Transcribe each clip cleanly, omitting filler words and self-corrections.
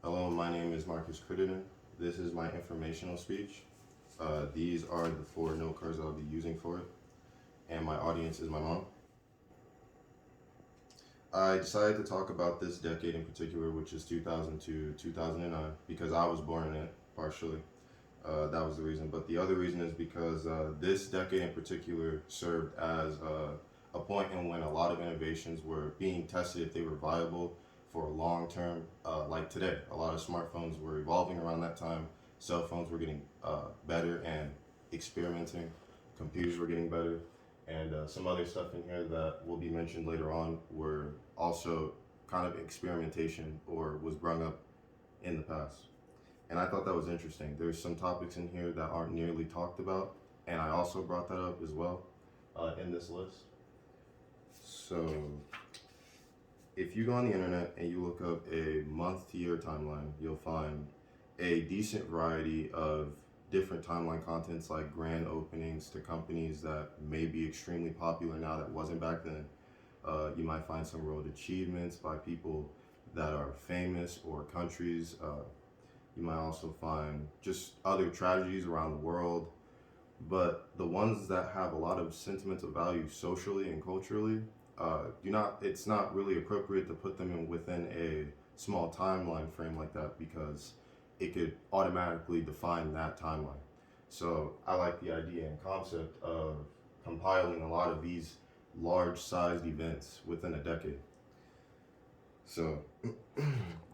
Hello, my name is Marcus Crittenden. This is my informational speech. These are the four note cards I'll be using for it, and my audience is my mom. I decided to talk about this decade in particular, which is 2000 to 2009, because I was born in it, partially. That was the reason. But the other reason is because this decade in particular served as a point in when a lot of innovations were being tested if they were viable for a long term. Like today, a lot of smartphones were evolving around that time. Cell phones were getting better and experimenting. Computers were getting better. And some other stuff in here that will be mentioned later on were also kind of experimentation or was brought up in the past. And I thought that was interesting. There's some topics in here that aren't nearly talked about, and I also brought that up as well in this list. So, if you go on the internet and you look up a month to year timeline, you'll find a decent variety of different timeline contents like grand openings to companies that may be extremely popular now that wasn't back then. You might find some world achievements by people that are famous or countries. You might also find just other tragedies around the world, but the ones that have a lot of sentimental value socially and culturally, it's not really appropriate to put them in within a small timeline frame like that because it could automatically define that timeline. So I like the idea and concept of compiling a lot of these large-sized events within a decade. So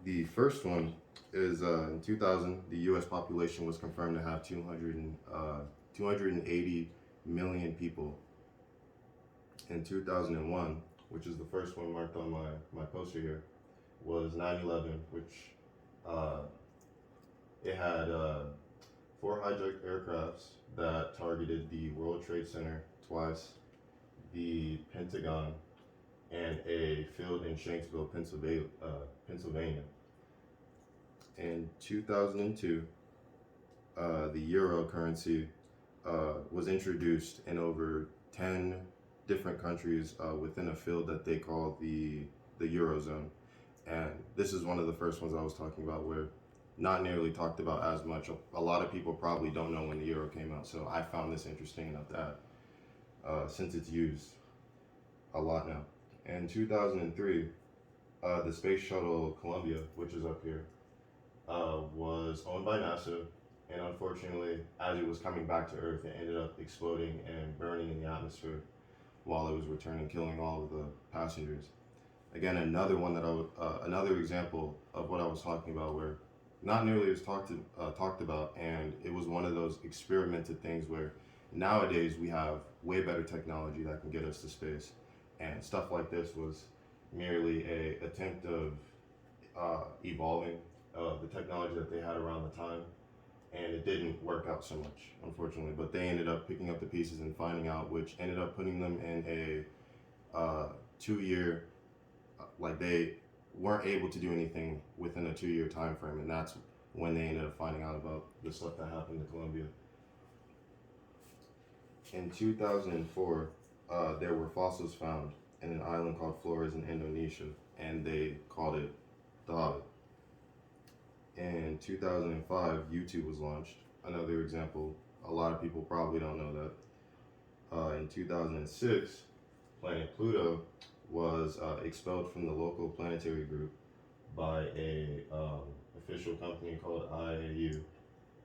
the first one is in 2000, the U.S. population was confirmed to have 280 million people. In 2001, which is the first one marked on my poster here, was 9/11, which it had four hijacked aircrafts that targeted the World Trade Center twice, the Pentagon, and a field in Shanksville, Pennsylvania. In 2002, the euro currency was introduced in over 10 different countries within a field that they call the Eurozone. And this is one of the first ones I was talking about where not nearly talked about as much. A lot of people probably don't know when the euro came out, so I found this interesting enough to add since it's used a lot now. In 2003, the space shuttle Columbia, which is up here, was owned by NASA, and unfortunately, as it was coming back to Earth, it ended up exploding and burning in the atmosphere while it was returning, killing all of the passengers. Again, another one that another example of what I was talking about, where not nearly as talked about, and it was one of those experimented things where nowadays we have way better technology that can get us to space, and stuff like this was merely a attempt of evolving the technology that they had around the time, and it didn't work out so much, unfortunately. But they ended up picking up the pieces and finding out, which ended up putting them in a 2 year, like they weren't able to do anything within a 2 year time frame, and that's when they ended up finding out about the stuff that happened to Colombia. In 2004, there were fossils found in an island called Flores in Indonesia, and they called it the Hobbit. In 2005, YouTube was launched. Another example, a lot of people probably don't know that. In 2006, planet Pluto was expelled from the local planetary group by a official company called IAU.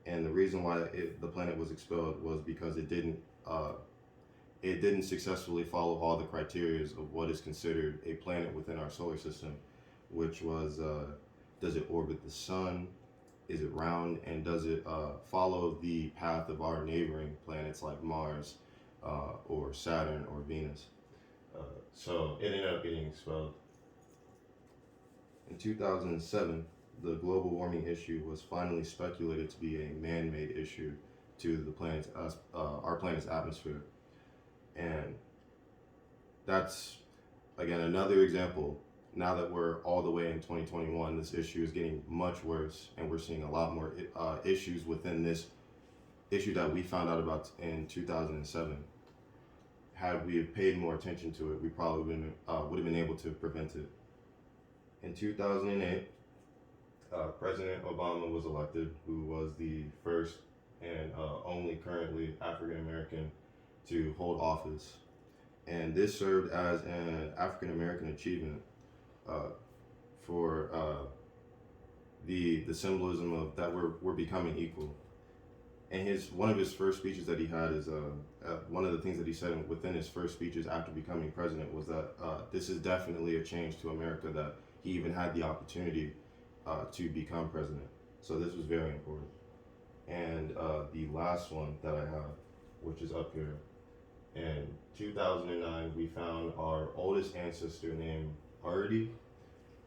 And the reason why the planet was expelled was because it didn't successfully follow all the criteria of what is considered a planet within our solar system, which was does it orbit the sun? Is it round? And does it follow the path of our neighboring planets like Mars or Saturn or Venus? So it ended up getting expelled. In 2007, the global warming issue was finally speculated to be a man-made issue to the our planet's atmosphere. And that's, again, another example. Now that we're all the way in 2021, this issue is getting much worse, and we're seeing a lot more issues within this issue that we found out about in 2007. Had we paid more attention to it, we probably would have been able to prevent it. In 2008, President Obama was elected, who was the first and only currently African American to hold office. And this served as an African American achievement uh, for the symbolism of that we're becoming equal. And one of his first speeches that he had is one of the things that he said within his first speeches after becoming president was that this is definitely a change to America, that he even had the opportunity to become president. So this was very important. And the last one that I have, which is up here, in 2009, we found our oldest ancestor named Ardi,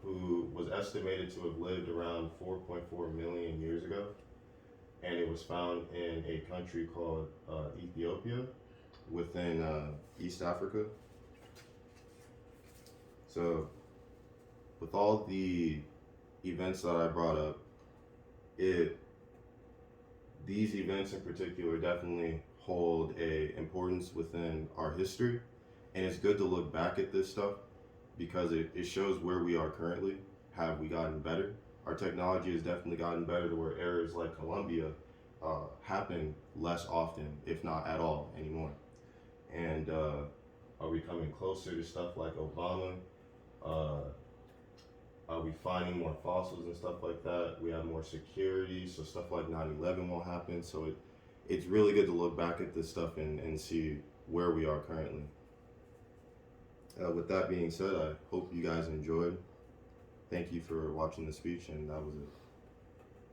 who was estimated to have lived around 4.4 million years ago. And it was found in a country called Ethiopia within East Africa. So, with all the events that I brought up, these events in particular definitely hold a importance within our history, and it's good to look back at this stuff because it shows where we are currently. Have we gotten better? Our technology has definitely gotten better to where errors like Columbia happen less often, if not at all, anymore. And are we coming closer to stuff like Obama? Are we finding more fossils and stuff like that? We have more security, so stuff like 9/11 won't happen. So it's really good to look back at this stuff and see where we are currently. With that being said, I hope you guys enjoyed. Thank you for watching the speech, and that was it.